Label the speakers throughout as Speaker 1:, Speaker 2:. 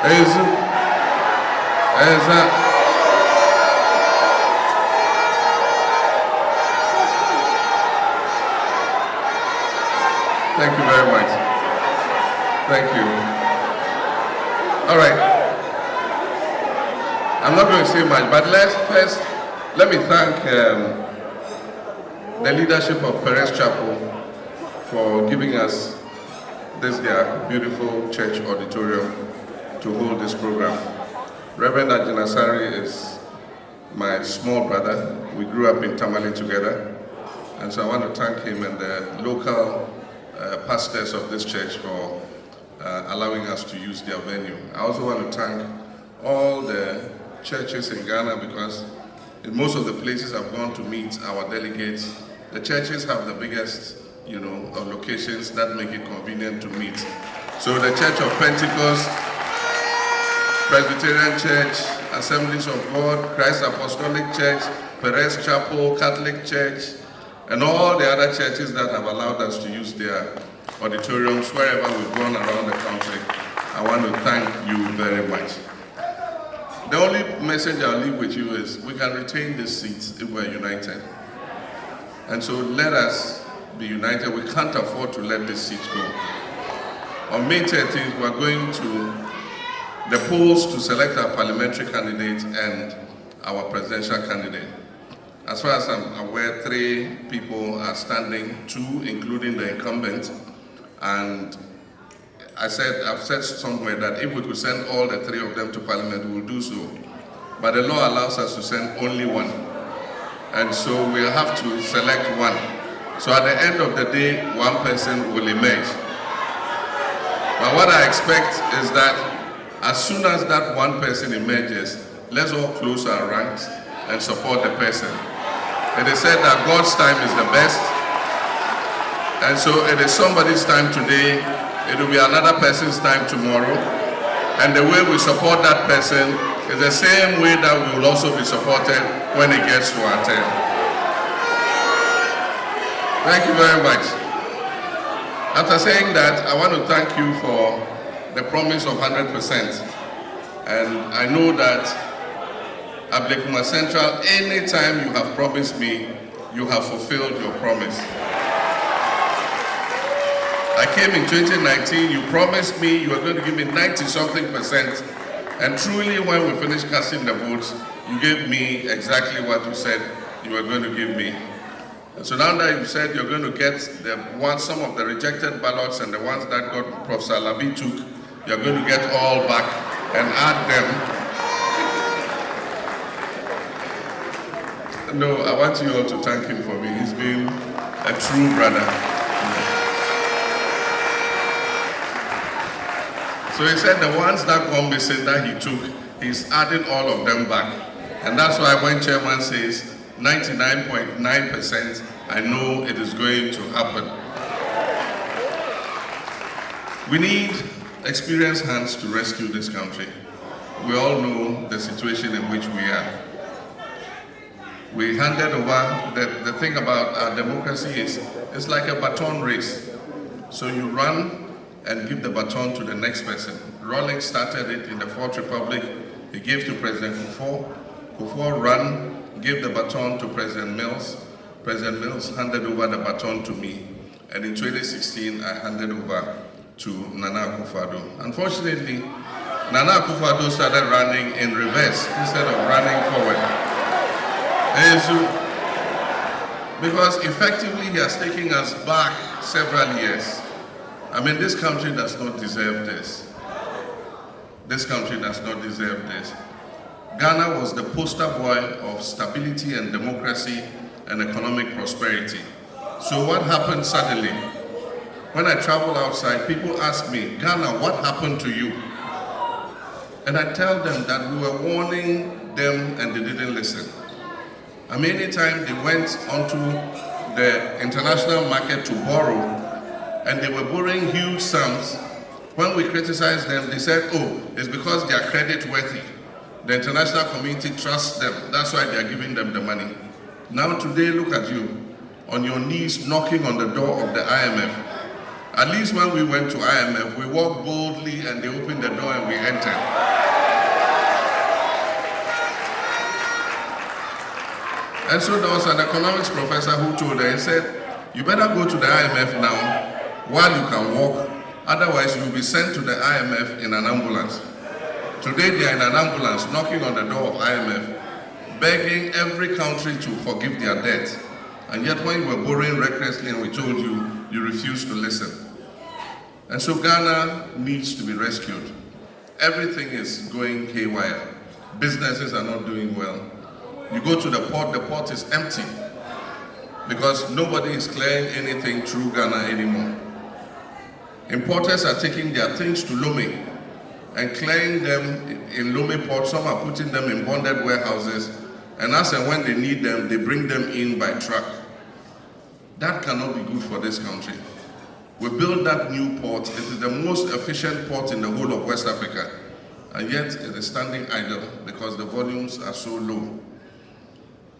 Speaker 1: Thank you very much. Thank you. All right. I'm not going to say much, but let me thank the leadership of Perez Chapel for giving us this their beautiful church auditorium to hold this program. Reverend Ajinasari is my small brother. We grew up in Tamale together, and so I want to thank him and the local pastors of this church for allowing us to use their venue. I also want to thank all the churches in Ghana, because in most of the places I've gone to meet our delegates, the churches have the biggest, locations that make it convenient to meet. So the Church of Pentecost, Presbyterian Church, Assemblies of God, Christ Apostolic Church, Perez Chapel, Catholic Church, and all the other churches that have allowed us to use their auditoriums wherever we've gone around the country. I want to thank you very much. The only message I'll leave with you is we can retain these seats if we're united. And so let us be united. We can't afford to let this seat go. On May 13th, we're going to the polls to select our parliamentary candidate and our presidential candidate. As far as I'm aware, 3 people are standing, 2 including the incumbent. And I've said somewhere that if we could send all the 3 of them to Parliament, we will do so. But the law allows us to send only 1. And so we'll have to select 1. So at the end of the day, 1 person will emerge. But what I expect is that as soon as that 1 person emerges, let's all close our ranks and support the person. It is said that God's time is the best. And so it is somebody's time today. It will be another person's time tomorrow. And the way we support that person is the same way that we will also be supported when it gets to our turn. Thank you very much. After saying that, I want to thank you for the promise of 100%. And I know that Ablekuma Central, anytime you have promised me, you have fulfilled your promise. I came in 2019, you promised me you were going to give me 90-something%, and truly when we finished casting the votes, you gave me exactly what you said you were going to give me. And so now that you said you're going to get some of the rejected ballots and the ones that Professor Alabi took, you're going to get all back and add them. No, I want you all to thank him for me. He's been a true brother. So he said the ones that gone missing that he took, he's adding all of them back. And that's why when chairman says 99.9%, I know it is going to happen. We need experienced hands to rescue this country. We all know the situation in which we are. We handed over, the thing about our democracy is, it's like a baton race. So you run and give the baton to the next person. Rawlings started it in the Fourth Republic. He gave to President Kufuor. Kufuor ran, gave the baton to President Mills. President Mills handed over the baton to me. And in 2016, I handed over to Nana Akufo-Addo. Unfortunately, Nana Akufo-Addo started running in reverse instead of running forward. Because effectively he has taken us back several years. I mean, this country does not deserve this. This country does not deserve this. Ghana was the poster boy of stability and democracy and economic prosperity. So what happened suddenly? When I travel outside, people ask me, Ghana, what happened to you? And I tell them that we were warning them and they didn't listen. I mean, anytime they went onto the international market to borrow, and they were borrowing huge sums, when we criticized them, they said, oh, it's because they are credit worthy. The international community trusts them. That's why they are giving them the money. Now today, look at you, on your knees knocking on the door of the IMF. At least when we went to IMF, we walked boldly softly and they opened the door and we entered. And so there was an economics professor who told her, he said, you better go to the IMF now while you can walk, otherwise you'll be sent to the IMF in an ambulance. Today they are in an ambulance knocking on the door of IMF, begging every country to forgive their debt. And yet when you were borrowing recklessly and we told you, you refused to listen. And so Ghana needs to be rescued. Everything is going haywire. Businesses are not doing well. You go to the port is empty because nobody is clearing anything through Ghana anymore. Importers are taking their things to Lome and clearing them in Lome port. Some are putting them in bonded warehouses, and as and when they need them, they bring them in by truck. That cannot be good for this country. We built that new port. It is the most efficient port in the whole of West Africa, and yet it is standing idle because the volumes are so low.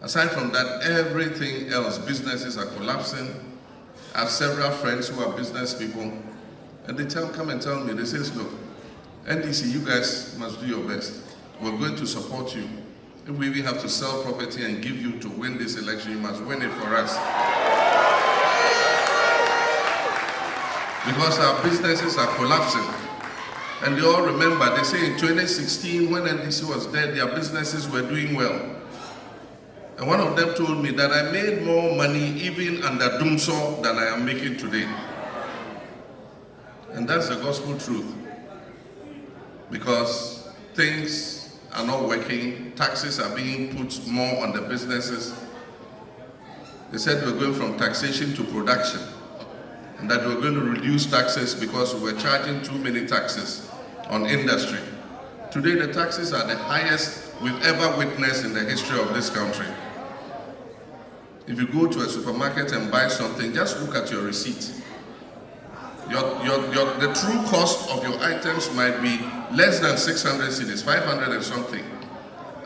Speaker 1: Aside from that, everything else, businesses are collapsing. I have several friends who are business people, and they come and tell me, they say, look, NDC, you guys must do your best. We're going to support you. If we even have to sell property and give you to win this election, you must win it for us. Because our businesses are collapsing. And they all remember, they say in 2016, when NDC was there, their businesses were doing well. And one of them told me that I made more money even under Dumso than I am making today. And that's the gospel truth. Because things are not working, taxes are being put more on the businesses. They said we're going from taxation to production, and that we're going to reduce taxes because we were charging too many taxes on industry. Today the taxes are the highest we've ever witnessed in the history of this country. If you go to a supermarket and buy something, just look at your receipt. The true cost of your items might be less than 600 cedis, 500 and something.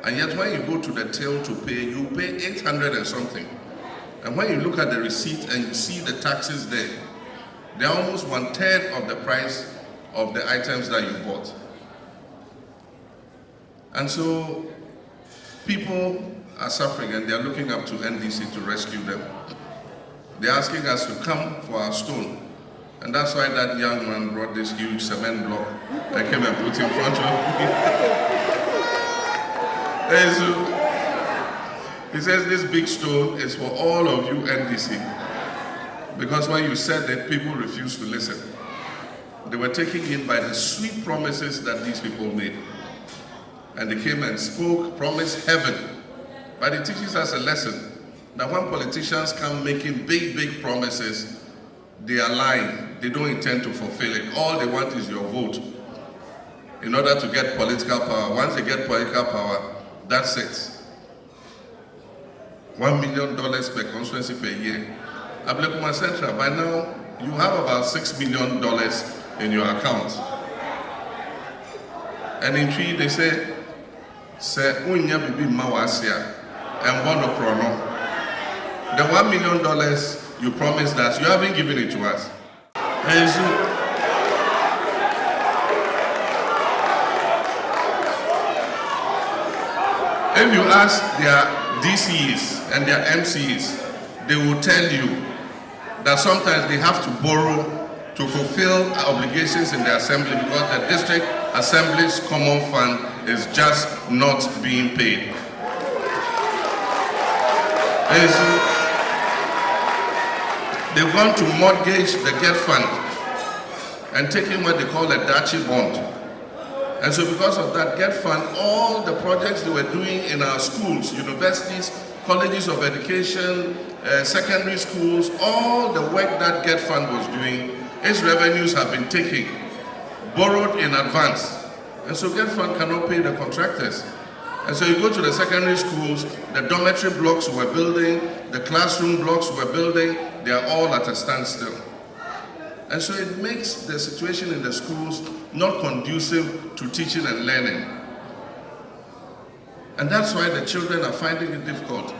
Speaker 1: And yet when you go to the till to pay, you pay 800 and something. And when you look at the receipt and you see the taxes there, they're almost 1/3 of the price of the items that you bought. And so people are suffering and they're looking up to NDC to rescue them. They're asking us to come for our stone. And that's why that young man brought this huge cement block and came and put in front of me. He says this big stone is for all of you NDC. Because when you said it, people refused to listen. They were taken in by the sweet promises that these people made. And they came and spoke, promised heaven. But it teaches us a lesson that when politicians come making big promises, they are lying. They don't intend to fulfill it. All they want is your vote in order to get political power. Once they get political power, that's it. $1 million per constituency per year. Ablekuma Central, by now, you have about $6 million in your account. And in Tree, they say, Unya bibi mawasia, and bono chrono. The $1 million you promised us, you haven't given it to us. And so, if you ask their DCs and their MCs, they will tell you that sometimes they have to borrow to fulfill obligations in the assembly because the district assembly's common fund is just not being paid. And so, they want to mortgage the GET fund and take in what they call a Dachi bond. And so because of that GET fund, all the projects they were doing in our schools, universities, colleges of education, secondary schools, all the work that GET fund was doing, its revenues have been taken, borrowed in advance. And so GET fund cannot pay the contractors. And so you go to the secondary schools, the dormitory blocks we're building, the classroom blocks we're building, they are all at a standstill. And so it makes the situation in the schools not conducive to teaching and learning. And that's why the children are finding it difficult.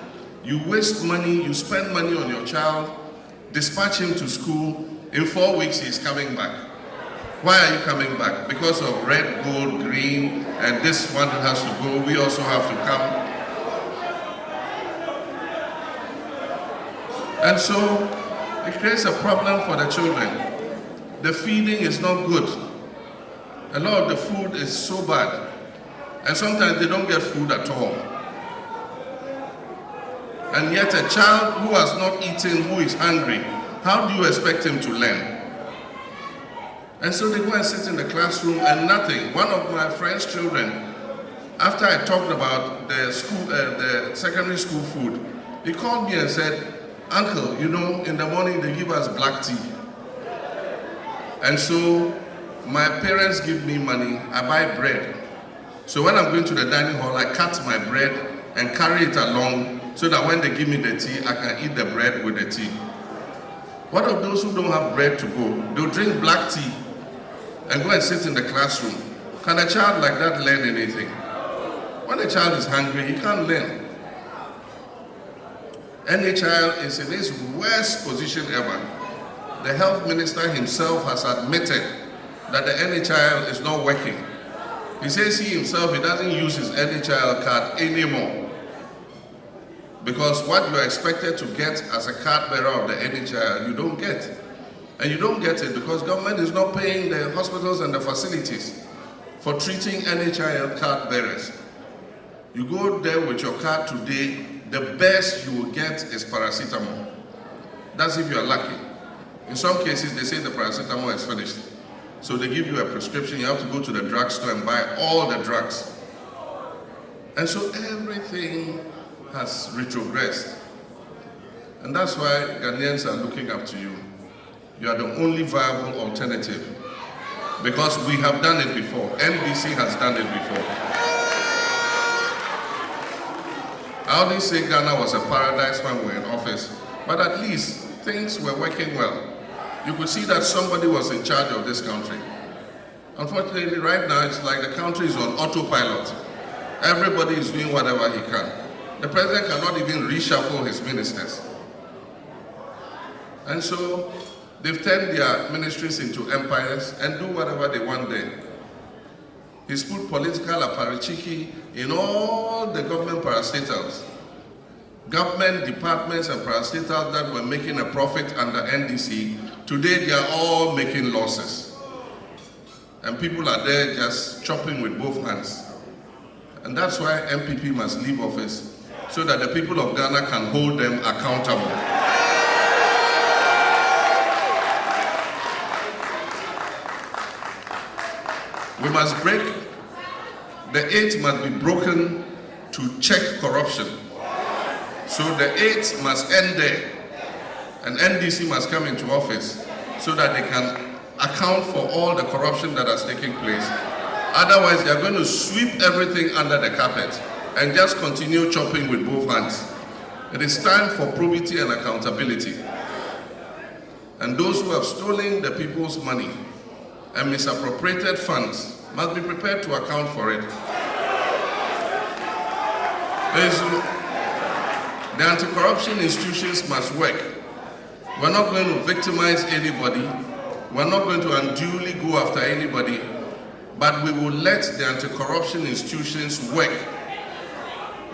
Speaker 1: You waste money, you spend money on your child, dispatch him to school, in 4 weeks he's coming back. Why are you coming back? Because of red, gold, green, and this one has to go, we also have to come. And so, it creates a problem for the children. The feeding is not good. A lot of the food is so bad. And sometimes they don't get food at all. And yet a child who has not eaten, who is hungry, how do you expect him to learn? And so they go and sit in the classroom and nothing. One of my friend's children, after I talked about the school, the secondary school food, he called me and said, "Uncle, you know, in the morning they give us black tea. And so my parents give me money, I buy bread. So when I'm going to the dining hall, I cut my bread and carry it along so that when they give me the tea, I can eat the bread with the tea." What of those who don't have bread to go? They'll drink black tea and go and sit in the classroom. Can a child like that learn anything? When a child is hungry, he can't learn. Any child is in his worst position ever. The health minister himself has admitted that the any child is not working. He says he himself, he doesn't use his any child card anymore. Because what you are expected to get as a card bearer of the any child, you don't get. And you don't get it because government is not paying the hospitals and the facilities for treating any child card bearers. You go there with your card today, the best you will get is paracetamol. That's if you are lucky. In some cases, they say the paracetamol is finished. So they give you a prescription, you have to go to the drugstore and buy all the drugs. And so everything has retrogressed. And that's why Ghanaians are looking up to you. You are the only viable alternative. Because we have done it before. NBC has done it before. I always say Ghana was a paradise when we were in office, but at least things were working well. You could see that somebody was in charge of this country. Unfortunately, right now, it's like the country is on autopilot. Everybody is doing whatever he can. The president cannot even reshuffle his ministers. And so, they've turned their ministries into empires and do whatever they want there. He's put political apparatchiki in all the government parastatals. Government departments and parastatals that were making a profit under NDC, today they are all making losses. And people are there just chopping with both hands. And that's why MPP must leave office, so that the people of Ghana can hold them accountable. We must break, the 8 must be broken to check corruption. So the 8 must end there, and NDC must come into office so that they can account for all the corruption that has taken place. Otherwise, they are going to sweep everything under the carpet and just continue chopping with both hands. It is time for probity and accountability. And those who have stolen the people's money and misappropriated funds must be prepared to account for it. The anti-corruption institutions must work. We're not going to victimize anybody. We're not going to unduly go after anybody, but we will let the anti-corruption institutions work.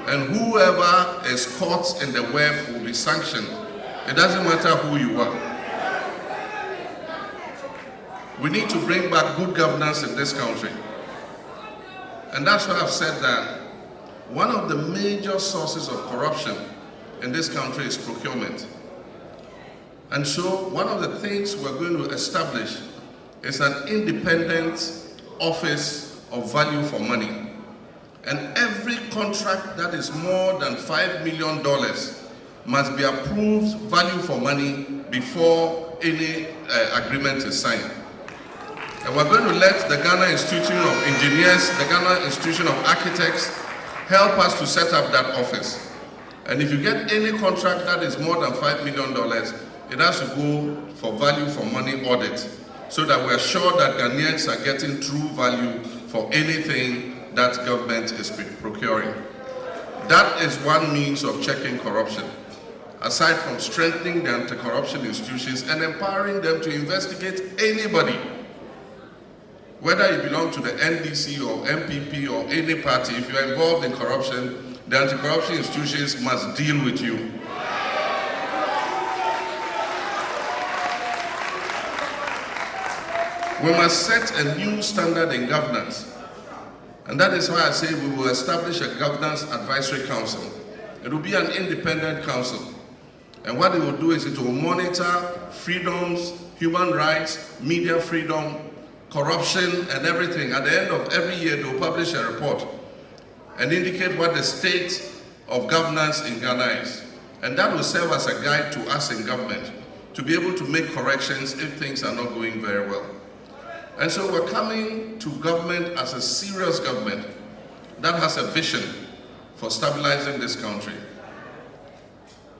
Speaker 1: And whoever is caught in the web will be sanctioned. It doesn't matter who you are. We need to bring back good governance in this country. And that's why I've said that one of the major sources of corruption in this country is procurement. And so one of the things we're going to establish is an independent office of value for money. And every contract that is more than $5 million must be approved value for money before any agreement is signed. And we're going to let the Ghana Institute of Engineers, the Ghana Institution of Architects, help us to set up that office. And if you get any contract that is more than $5 million, it has to go for value for money audit, so that we're sure that Ghanaians are getting true value for anything that government is procuring. That is one means of checking corruption, aside from strengthening the anti-corruption institutions and empowering them to investigate anybody Whether you belong to the NDC or MPP or any party, if you are involved in corruption, the anti-corruption institutions must deal with you. We must set a new standard in governance. And that is why I say we will establish a governance advisory council. It will be an independent council. And what it will do is it will monitor freedoms, human rights, media freedom, corruption, and everything. At the end of every year, they will publish a report and indicate what the state of governance in Ghana is. And that will serve as a guide to us in government to be able to make corrections if things are not going very well. And so we're coming to government as a serious government that has a vision for stabilizing this country.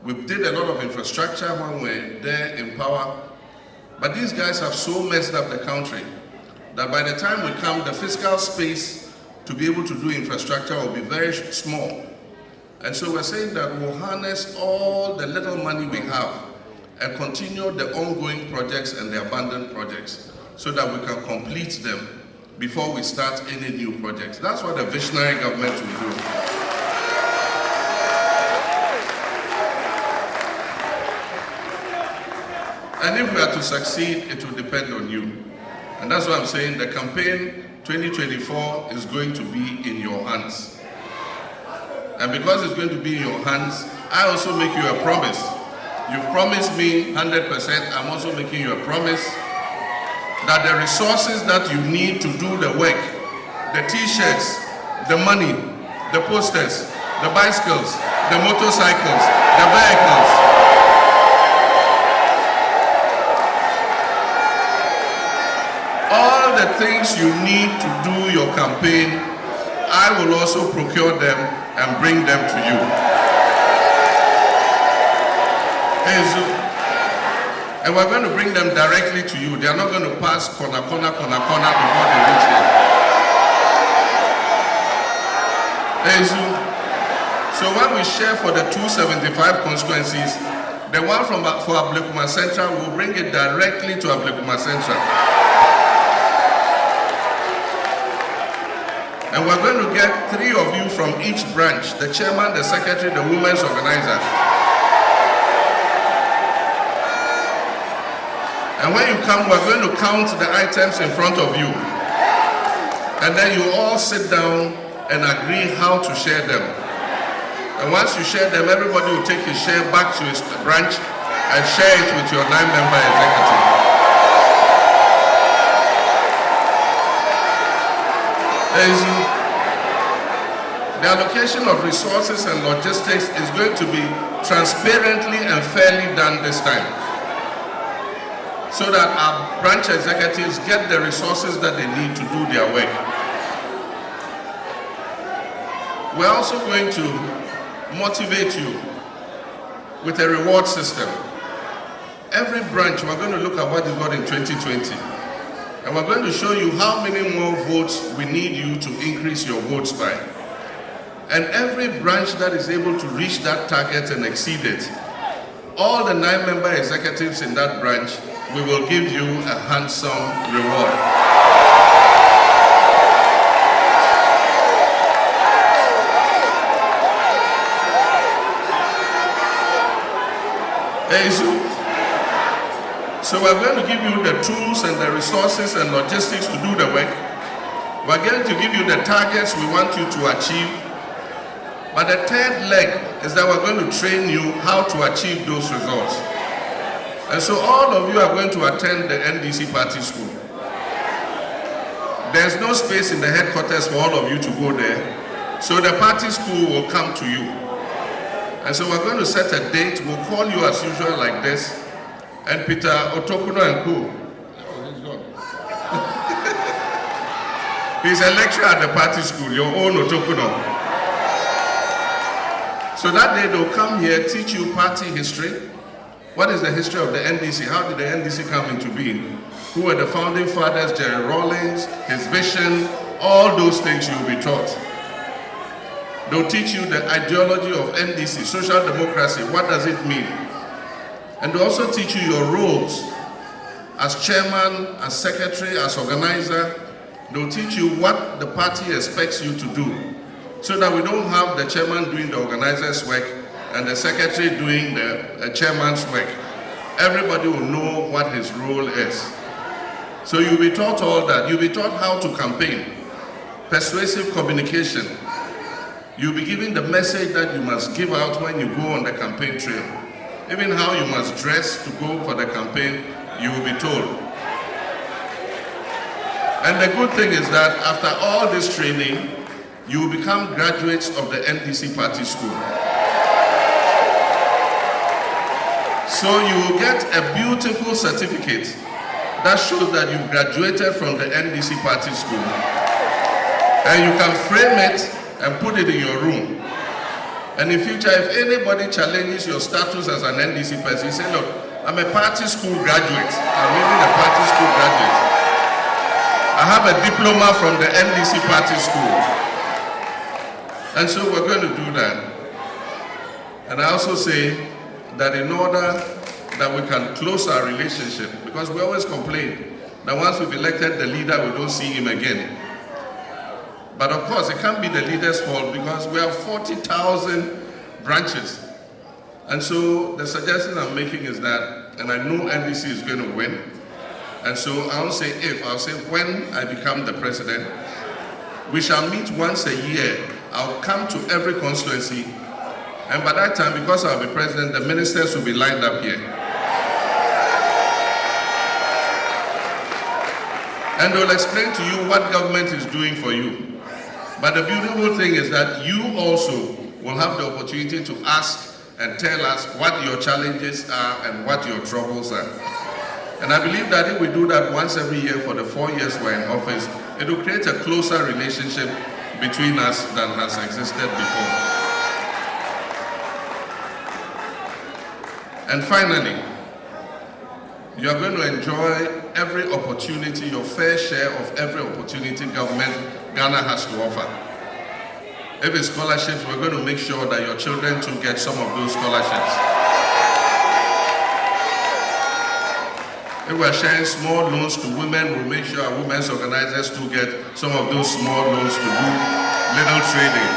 Speaker 1: We did a lot of infrastructure when we're there in power, but these guys have so messed up the country that by the time we come, the fiscal space to be able to do infrastructure will be very small. And so we're saying that we'll harness all the little money we have and continue the ongoing projects and the abandoned projects so that we can complete them before we start any new projects. That's what the visionary government will do. And if we are to succeed, it will depend on you. And that's why I'm saying the campaign 2024 is going to be in your hands. And because it's going to be in your hands, I also make you a promise. You've promised me 100%, I'm also making you a promise that the resources that you need to do the work, the t-shirts, the money, the posters, the bicycles, the motorcycles, the vehicles, all the things you need to do your campaign, I will also procure them and bring them to you. And we're going to bring them directly to you. They are not going to pass corner before they reach here. So when we share for the 275 constituencies, the one for Ablekuma Central, we'll bring it directly to Ablekuma Central. And we're going to get 3 of you from each branch, the chairman, the secretary, the women's organizer. And when you come, we're going to count the items in front of you. And then you all sit down and agree how to share them. And once you share them, everybody will take his share back to his branch and share it with your 9-member executive. The allocation of resources and logistics is going to be transparently and fairly done this time, so that our branch executives get the resources that they need to do their work. We're also going to motivate you with a reward system. Every branch, we're going to look at what you got in 2020. And we're going to show you how many more votes we need you to increase your votes by. And every branch that is able to reach that target and exceed it, all the 9-member executives in that branch, we will give you a handsome reward. So we're going to give you the tools and the resources and logistics to do the work. We're going to give you the targets we want you to achieve. But the third leg is that we're going to train you how to achieve those results. And so all of you are going to attend the NDC party school. There's no space in the headquarters for all of you to go there. So the party school will come to you. And so we're going to set a date. We'll call you as usual like this. And Peter Otokuno and Co. Oh, he's gone. He's a lecturer at the party school, your own Otokuno. So that day they'll come here, teach you party history. What is the history of the NDC? How did the NDC come into being? Who were the founding fathers, Jerry Rawlings, his vision, all those things you'll be taught. They'll teach you the ideology of NDC, social democracy, what does it mean? And they'll also teach you your roles as chairman, as secretary, as organizer, They'll teach you what the party expects you to do, so that we don't have the chairman doing the organizer's work and the secretary doing the chairman's work. Everybody will know what his role is. So you'll be taught all that. You'll be taught how to campaign, persuasive communication. You'll be given the message that you must give out when you go on the campaign trail. Even how you must dress to go for the campaign, you will be told. And the good thing is that after all this training, you will become graduates of the NDC party school. So you will get a beautiful certificate that shows that you graduated from the NDC party school. And you can frame it and put it in your room. And in future, if anybody challenges your status as an NDC person, you say, look, I'm a party school graduate. I'm even a party school graduate. I have a diploma from the NDC party school. And so we're going to do that. And I also say that in order that we can close our relationship, because we always complain that once we've elected the leader, we don't see him again. But of course, it can't be the leader's fault because we have 40,000 branches. And so the suggestion I'm making is that, and I know NDC is going to win, and so I won't say if, I'll say when I become the president, we shall meet once a year. I'll come to every constituency, and by that time, because I'll be president, the ministers will be lined up here. And they'll explain to you what government is doing for you. But the beautiful thing is that you also will have the opportunity to ask and tell us what your challenges are and what your troubles are. And I believe that if we do that once every year for the 4 years we're in office, it will create a closer relationship between us than has existed before. And finally, you are going to enjoy every opportunity, your fair share of every opportunity government Ghana has to offer. If it's scholarships, we're going to make sure that your children too get some of those scholarships. If we're sharing small loans to women, we'll make sure our women's organizers too get some of those small loans to do little trading.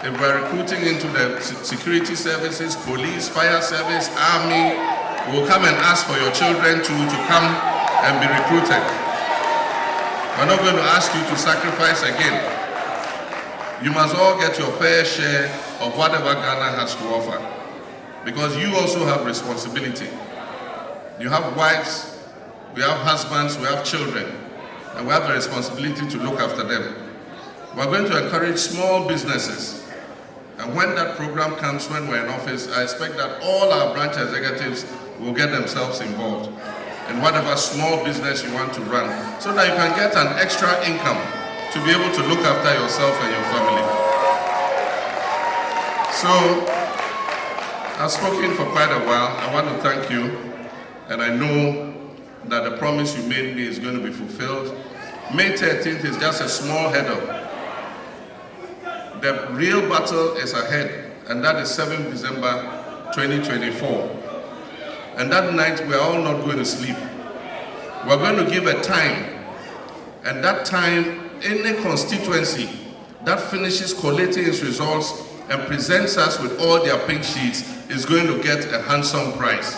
Speaker 1: If we're recruiting into the security services, police, fire service, army, we'll come and ask for your children to come and be recruited. We're not going to ask you to sacrifice again. You must all get your fair share of whatever Ghana has to offer, because you also have responsibility. You have wives, we have husbands, we have children, and we have the responsibility to look after them. We're going to encourage small businesses. And when that program comes, when we're in office, I expect that all our branch executives will get themselves involved in whatever small business you want to run, so that you can get an extra income to be able to look after yourself and your family. So, I've spoken for quite a while. I want to thank you, and I know that the promise you made me is going to be fulfilled. May 13th is just a small head-up. The real battle is ahead, and that is 7th December 2024. And that night, we are all not going to sleep. We're going to give a time, and that time, any constituency that finishes collating its results and presents us with all their pink sheets is going to get a handsome prize.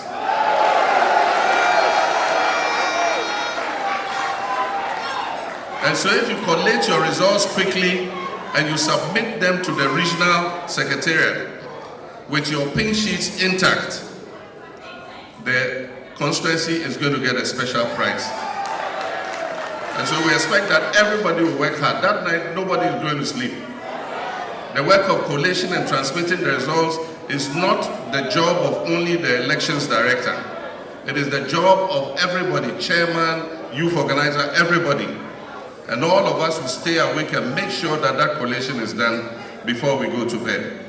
Speaker 1: And so if you collate your results quickly and you submit them to the regional secretariat with your pink sheets intact, the constituency is going to get a special prize. And so we expect that everybody will work hard. That night, nobody is going to sleep. The work of collation and transmitting the results is not the job of only the elections director. It is the job of everybody, chairman, youth organizer, everybody. And all of us will stay awake and make sure that that collation is done before we go to bed.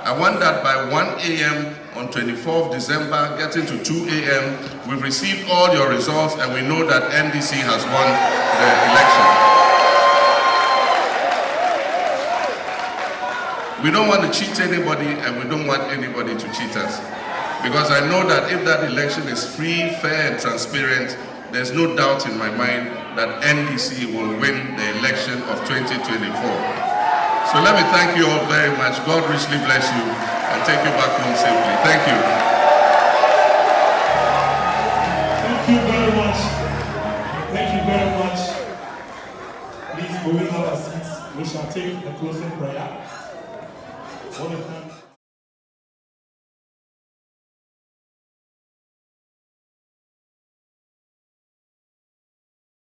Speaker 1: I want that by 1 a.m. on 24th December, getting to 2 a.m., we've received all your results and we know that NDC has won the election. We don't want to cheat anybody, and we don't want anybody to cheat us. Because I know that if that election is free, fair, and transparent, there's no doubt in my mind that NDC will win the election of 2024. So let me thank you all very much. God richly bless you and take you back home safely. Thank you.
Speaker 2: Thank you very much. Thank you very much. Please, moving our seats, we shall take a closing prayer.